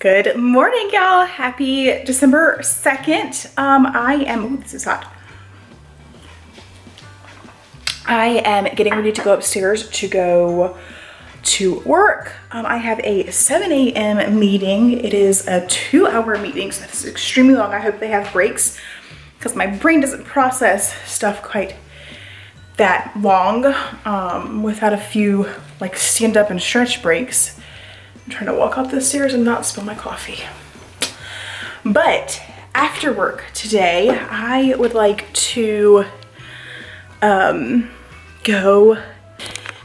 Good morning, y'all. Happy December 2nd. Ooh, this is hot. I am getting ready to go upstairs to go to work. I have a 7 a.m. meeting. It is a 2-hour meeting, so that's extremely long. I hope they have breaks because my brain doesn't process stuff quite that long without a few like stand up and stretch breaks. I'm trying to walk up the stairs and not spill my coffee. But after work today, I would like to go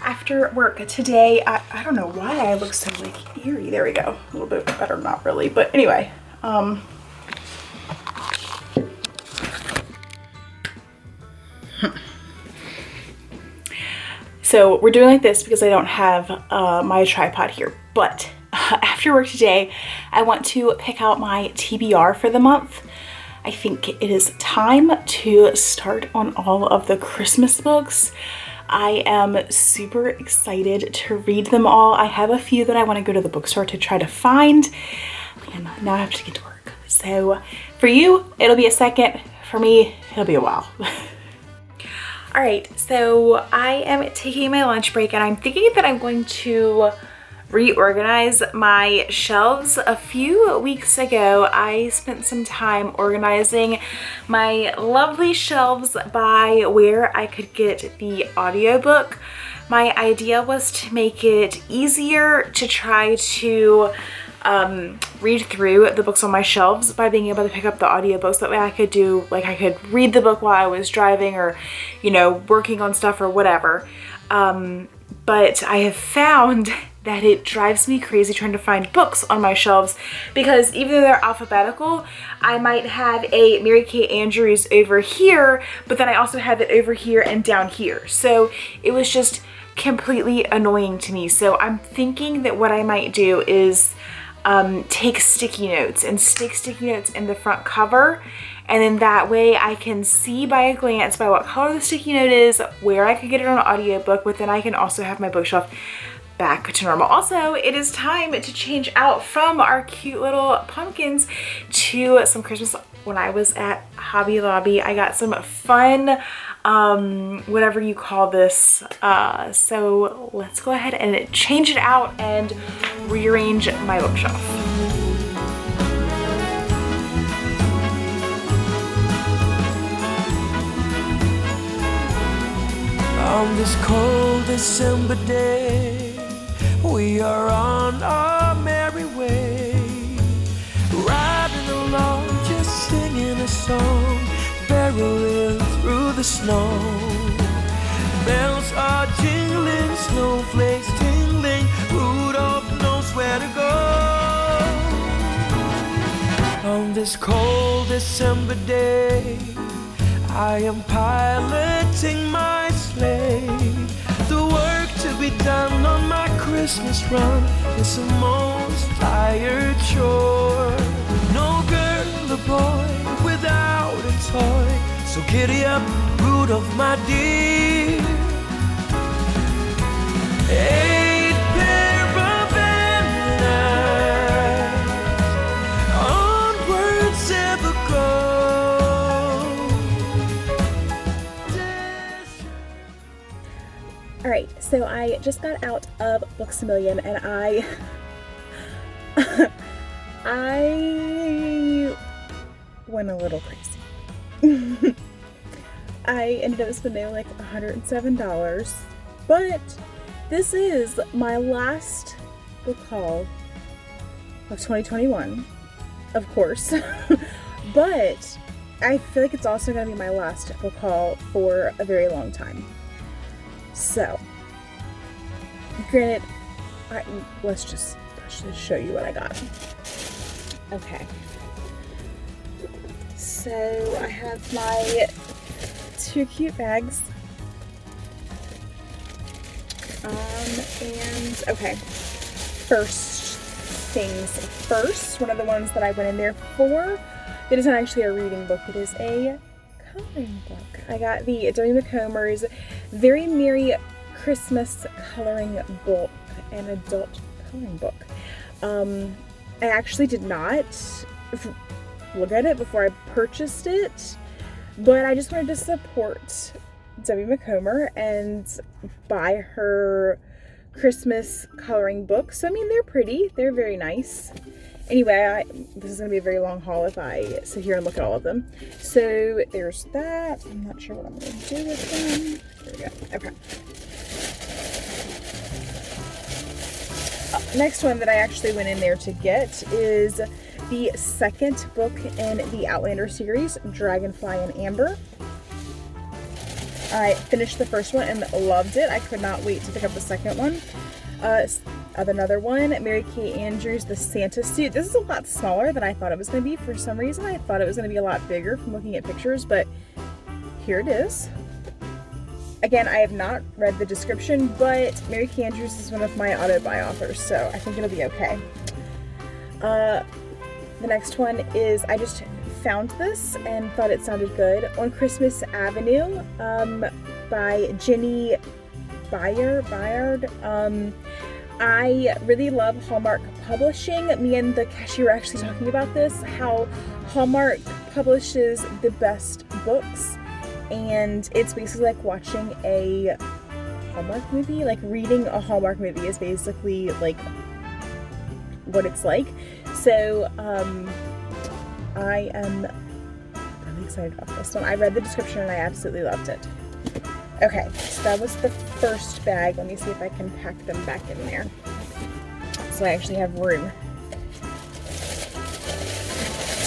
after work today. I don't know why I look so like eerie. There we go. A little bit better, not really, but anyway. So we're doing like this because I don't have my tripod here, but after work today, I want to pick out my TBR for the month. I think it is time to start on all of the Christmas books. I am super excited to read them all. I have a few that I want to go to the bookstore to try to find, and now I have to get to work. So for you, it'll be a second. For me, it'll be a while. All right, so I am taking my lunch break and I'm thinking that I'm going to reorganize my shelves. A few weeks ago, I spent some time organizing my lovely shelves by where I could get the audiobook. My idea was to make it easier to try to read through the books on my shelves by being able to pick up the audiobooks. That way I could do, like, I could read the book while I was driving or, you know, working on stuff or whatever. But I have found that it drives me crazy trying to find books on my shelves because even though they're alphabetical, I might have a Mary Kay Andrews over here, but then I also have it over here and down here. So it was just completely annoying to me. So I'm thinking that what I might do is take sticky notes and stick sticky notes in the front cover, and then that way I can see by a glance by what color the sticky note is, where I could get it on an audiobook, but then I can also have my bookshelf back to normal. Also, it is time to change out from our cute little pumpkins to some Christmas. When I was at Hobby Lobby, I got some fun whatever you call this, so let's go ahead and change it out and rearrange my bookshelf. On this cold December day, we are on our merry way, riding along, just singing a song, barreling through the snow. Bells are jingling, snowflakes tingling, Rudolph knows where to go. On this cold December day, I am piloting my sleigh. The work to be done on my Christmas run is the most tired chore. No girl or boy without a toy, so giddy up, Rudolph, my dear. 8 pair of eyes, onwards ever go. All right, so I just got out of Books A Million and I went a little crazy. I ended up spending like $107, but this is my last book haul of 2021, of course, but I feel like it's also going to be my last book haul for a very long time. So, granted, let's just show you what I got. Okay. So I have my 2 cute bags. And okay, first things first, one of the ones that I went in there for, it isn't actually a reading book, it is a coloring book. I got the Mccomber's Very Merry Christmas Coloring Book, an adult coloring book. I actually did not look at it before I purchased it, but I just wanted to support Debbie Mccomber and buy her Christmas coloring books. So, I mean, they're pretty. They're very nice. Anyway, this is going to be a very long haul if I sit here and look at all of them. So, there's that. I'm not sure what I'm going to do with them. There we go. Okay. Next one that I actually went in there to get is the second book in the Outlander series, Dragonfly and Amber. I finished the first one and loved it. I could not wait to pick up the second one. Another one, Mary Kay Andrews, The Santa Suit. This is a lot smaller than I thought it was going to be. For some reason, I thought it was going to be a lot bigger from looking at pictures, but here it is. Again, I have not read the description, but Mary Kay Andrews is one of my auto-buy authors, so I think it'll be okay. The next one is, I just found this and thought it sounded good. On Christmas Avenue by Jenny Bayard. I really love Hallmark Publishing. Me and the cashier were actually talking about this, how Hallmark publishes the best books, and it's basically like watching a Hallmark movie. Like reading a Hallmark movie is basically like what it's like. So I am really excited about this one. I read the description and I absolutely loved it. Okay, so that was the first bag. Let me see if I can pack them back in there, so I actually have room.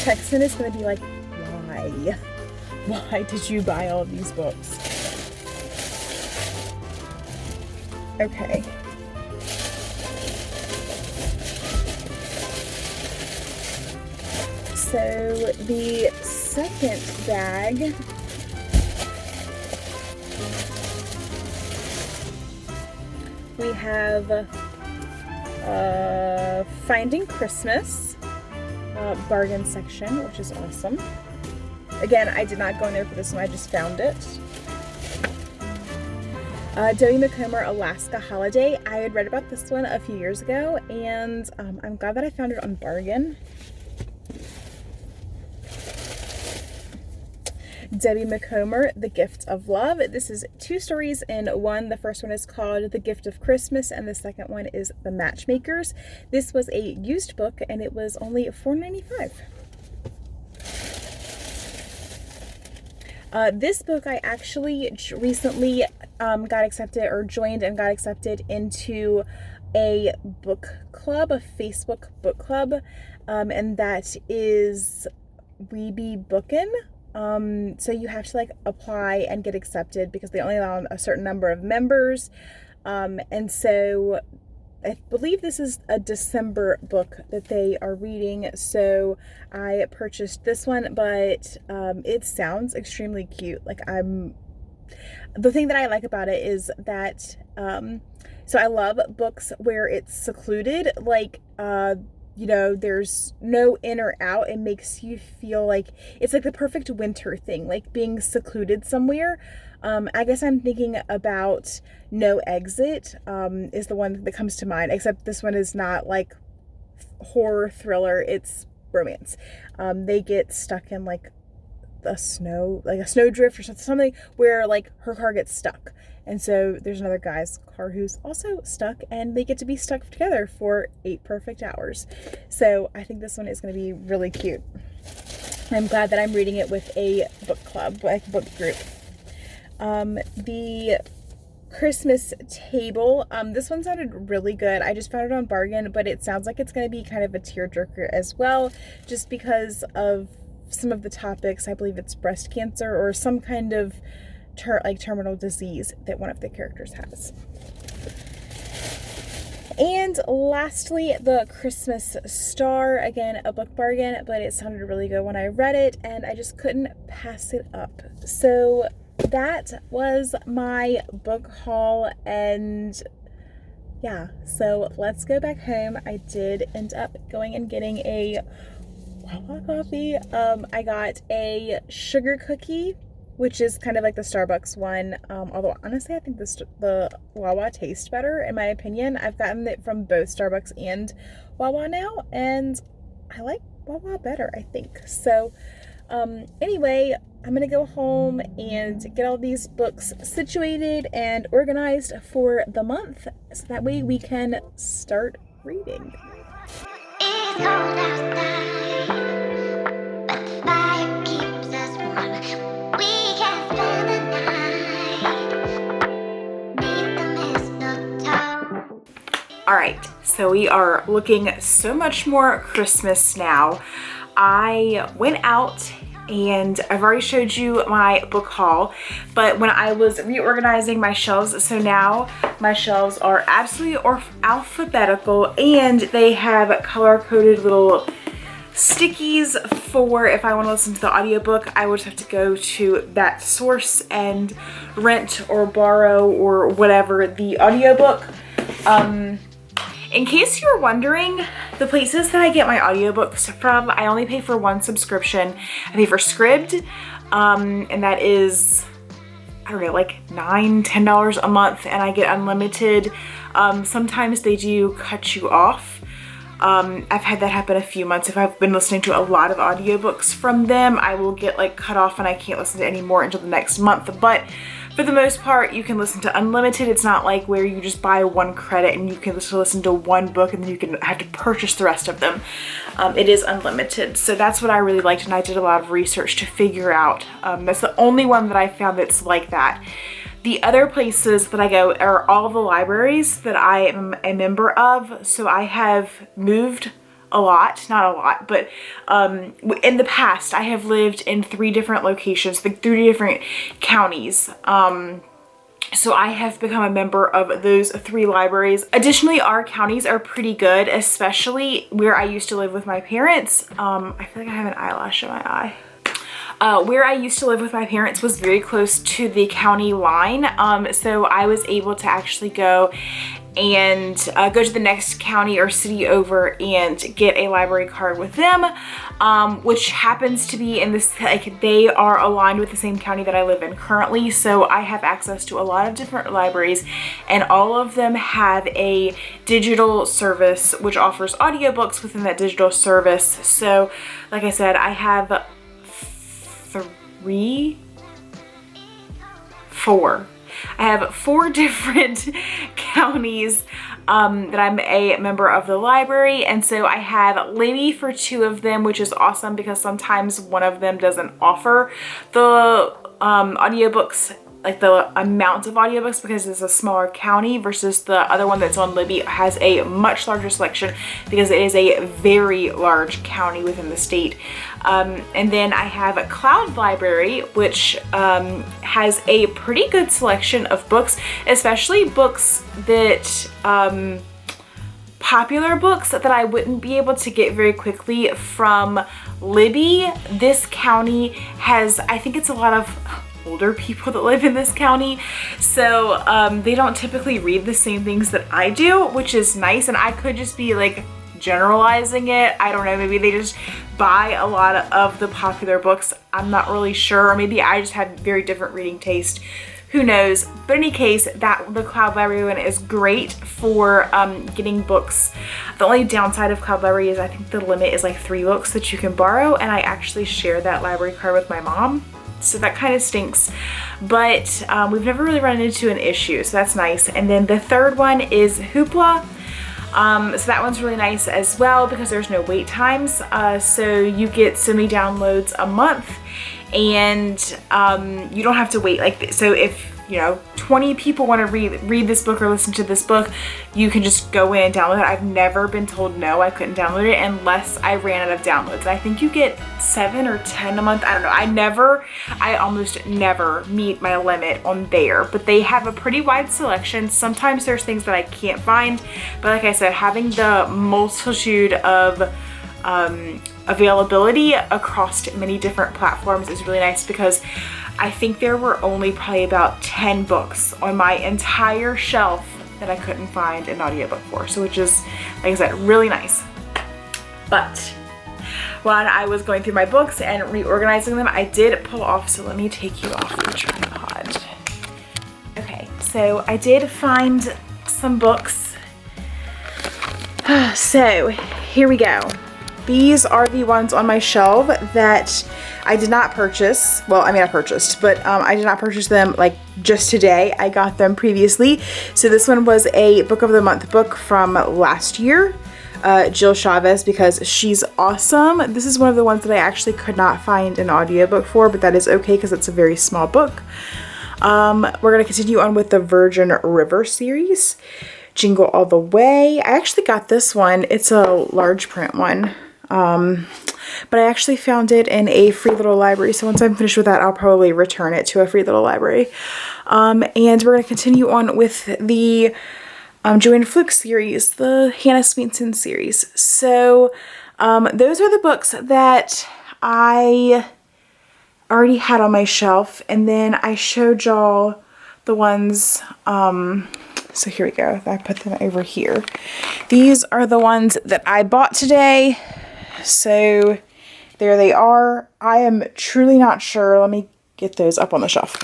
Texan is going to be like, why? Why did you buy all of these books? Okay. So the second bag we have Finding Christmas bargain section, which is awesome. Again, I did not go in there for this one, I just found it. Debbie Mccomber, Alaska Holiday. I had read about this one a few years ago, and I'm glad that I found it on bargain. Debbie Mccomber, The Gift of Love. This is 2 stories in one. The first one is called The Gift of Christmas, and the second one is The Matchmakers. This was a used book, and it was only $4.95. This book I actually recently got accepted, or joined and got accepted into a book club, a Facebook book club, and that is We Be Bookin'. So you have to like apply and get accepted because they only allow a certain number of members. And so I believe this is a December book that they are reading. So I purchased this one, but it sounds extremely cute. Like the thing that I like about it is that, so I love books where it's secluded, like, you know, there's no in or out. It makes you feel like it's like the perfect winter thing, like being secluded somewhere. I guess I'm thinking about No Exit is the one that comes to mind, except this one is not like horror thriller, it's romance. They get stuck in like a snowdrift or something where like her car gets stuck. And so there's another guy's car who's also stuck, and they get to be stuck together for 8 perfect hours. So I think this one is going to be really cute. I'm glad that I'm reading it with a book club, like book group. The Christmas Table. This one sounded really good. I just found it on bargain, but it sounds like it's going to be kind of a tearjerker as well, just because of some of the topics. I believe it's breast cancer or some kind of terminal disease that one of the characters has. And lastly, The Christmas Star. Again, a book bargain, but it sounded really good when I read it, and I just couldn't pass it up. So that was my book haul, and yeah, so let's go back home. I did end up going and getting a Wawa coffee. I got a sugar cookie, which is kind of like the Starbucks one, although honestly I think the Wawa tastes better in my opinion. I've gotten it from both Starbucks and Wawa now, and I like Wawa better, I think. So anyway, I'm gonna go home and get all these books situated and organized for the month, so that way we can start reading. It's cold outside, but the fire keeps us warm. We can spend the night beneath the mistletoe. All right, so we are looking so much more Christmas now. I went out and I've already showed you my book haul, but when I was reorganizing my shelves, so now my shelves are absolutely alphabetical, and they have color-coded little stickies for if I want to listen to the audiobook. I would just have to go to that source and rent or borrow or whatever the audiobook. In case you were wondering, the places that I get my audiobooks from, I only pay for one subscription. I pay for Scribd, and that is, I don't know, like $9, $10 a month, and I get unlimited. Sometimes they do cut you off. I've had that happen a few months. If I've been listening to a lot of audiobooks from them, I will get like cut off and I can't listen to any more until the next month. But for the most part, you can listen to unlimited. It's not like where you just buy one credit and you can listen to one book and then you can have to purchase the rest of them. It is unlimited. So that's what I really liked, and I did a lot of research to figure out. That's the only one that I found that's like that. The other places that I go are all the libraries that I am a member of. So I have moved a lot, not a lot, but in the past I have lived in 3 different locations, 3 different counties. So I have become a member of those 3 libraries. Additionally, our counties are pretty good, especially where I used to live with my parents. I feel like I have an eyelash in my eye. Where I used to live with my parents was very close to the county line, so I was able to actually go and go to the next county or city over and get a library card with them, which happens to be in this, like, they are aligned with the same county that I live in currently, so I have access to a lot of different libraries, and all of them have a digital service which offers audiobooks within that digital service. So like I said, I have 4. I have 4 different counties that I'm a member of the library, and so I have Libby for 2 of them, which is awesome because sometimes one of them doesn't offer the audiobooks, like the amount of audiobooks, because it's a smaller county, versus the other one that's on Libby has a much larger selection because it is a very large county within the state. And then I have a Cloud Library, which has a pretty good selection of books, especially books that popular books that I wouldn't be able to get very quickly from Libby. This county has, I think it's a lot of older people that live in this county, so they don't typically read the same things that I do, which is nice. And I could just be like generalizing it, I don't know, maybe they just buy a lot of the popular books, I'm not really sure, or maybe I just have very different reading taste, who knows. But in any case, the Cloud Library one is great for getting books. The only downside of Cloud Library is I think the limit is like 3 books that you can borrow, and I actually share that library card with my mom, so that kind of stinks, but we've never really run into an issue, so that's nice. And then the third one is Hoopla. So that one's really nice as well because there's no wait times, so you get so many downloads a month, and you don't have to wait. Like, so if 20 people want to read this book or listen to this book, you can just go in and download it. I've never been told no, I couldn't download it unless I ran out of downloads. And I think you get 7 or 10 a month. I don't know. I almost never meet my limit on there, but they have a pretty wide selection. Sometimes there's things that I can't find, but like I said, having the multitude of availability across many different platforms is really nice, because I think there were only probably about 10 books on my entire shelf that I couldn't find an audiobook for, so which is, like I said, really nice. But when I was going through my books and reorganizing them, I did pull off, so let me take you off the tripod. Okay, so I did find some books. So here we go. These are the ones on my shelf that I did not purchase. Well, I mean, I purchased, but I did not purchase them like just today. I got them previously. So this one was a Book of the Month book from last year. Jill Chavez, because she's awesome. This is one of the ones that I actually could not find an audiobook for, but that is okay because it's a very small book. We're going to continue on with the Virgin River series. Jingle All the Way. I actually got this one. It's a large print one. But I actually found it in a free little library. So once I'm finished with that, I'll probably return it to a free little library. And we're going to continue on with the Joanna Fluke series, the Hannah Sweetson series. So those are the books that I already had on my shelf. And then I showed y'all the ones, so here we go. I put them over here. These are the ones that I bought today. So there they are. I am truly not sure. Let me get those up on the shelf.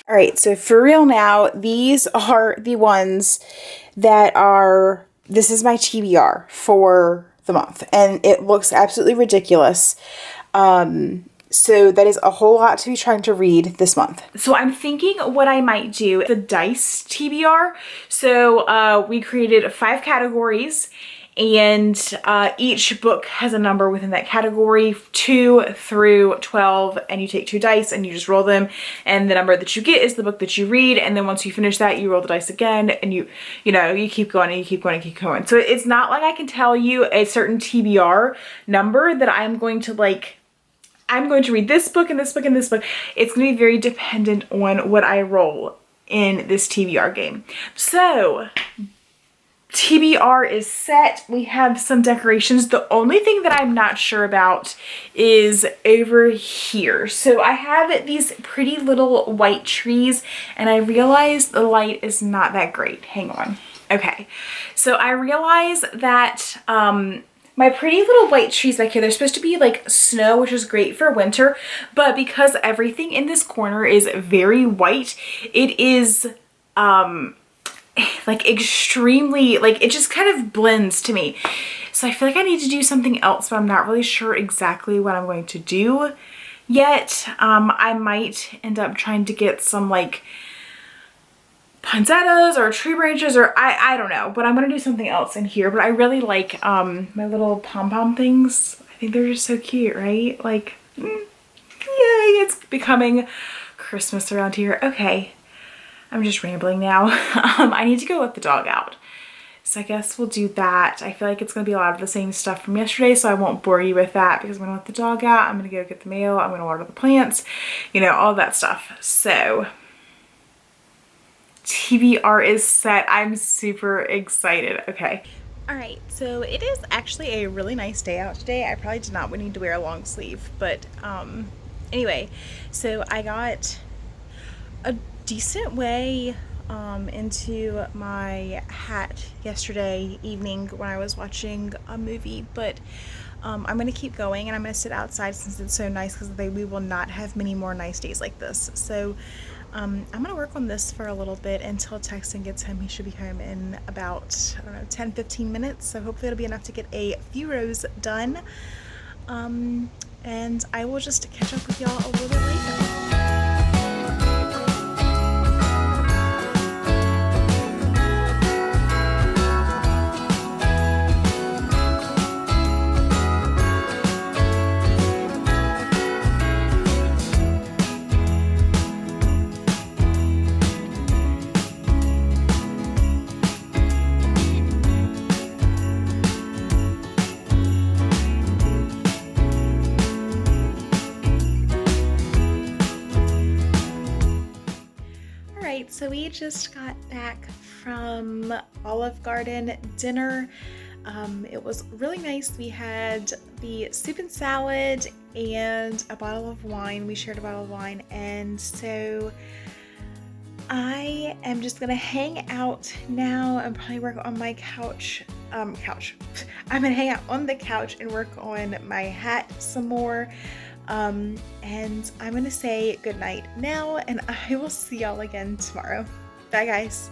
All right, so for real now, these are the ones that are, this is my TBR for the month, and it looks absolutely ridiculous. So that is a whole lot to be trying to read this month. So I'm thinking what I might do, the dice TBR. So we created 5 categories, and each book has a number within that category, 2 through 12, and you take 2 dice and you just roll them, and the number that you get is the book that you read. And then once you finish that, you roll the dice again, and you know, you keep going and you keep going and keep going. So it's not like I can tell you a certain TBR number that I'm going to like, I'm going to read this book and this book and this book. It's going to be very dependent on what I roll in this TBR game. So TBR is set. We have some decorations. The only thing that I'm not sure about is over here. So I have these pretty little white trees, and I realize the light is not that great. Hang on. Okay. So I realize that my pretty little white trees back here, they're supposed to be like snow, which is great for winter, but because everything in this corner is very white, it is like extremely, like it just kind of blends to me. So I feel like I need to do something else, but I'm not really sure exactly what I'm going to do yet. I might end up trying to get some like poinsettias or tree branches, or I don't know, but I'm gonna do something else in here. But I really like my little pom-pom things. I think they're just so cute, right? Like, yay, it's becoming Christmas around here. Okay, I'm just rambling now. I need to go let the dog out, so I guess we'll do that. I feel like it's gonna be a lot of the same stuff from yesterday, so I won't bore you with that because I'm gonna let the dog out, I'm gonna go get the mail, I'm gonna water the plants, you know, all that stuff. So TBR is set. I'm super excited. Okay. All right, so it is actually a really nice day out today. I probably did not need to wear a long sleeve, but anyway, so I got a decent way into my hat yesterday evening when I was watching a movie, but I'm gonna keep going, and I'm gonna sit outside since it's so nice, because we will not have many more nice days like this. So I'm gonna work on this for a little bit until Texan gets home. He should be home in about, I don't know, 10-15 minutes. So hopefully it'll be enough to get a few rows done. And I will just catch up with y'all a little bit later. So we just got back from Olive Garden dinner. It was really nice. We had the soup and salad and a bottle of wine. We shared a bottle of wine, and so I am just gonna hang out now and probably work on my couch. I'm gonna hang out on the couch and work on my hat some more. And I'm gonna say good night now, and I will see y'all again tomorrow. Bye, guys.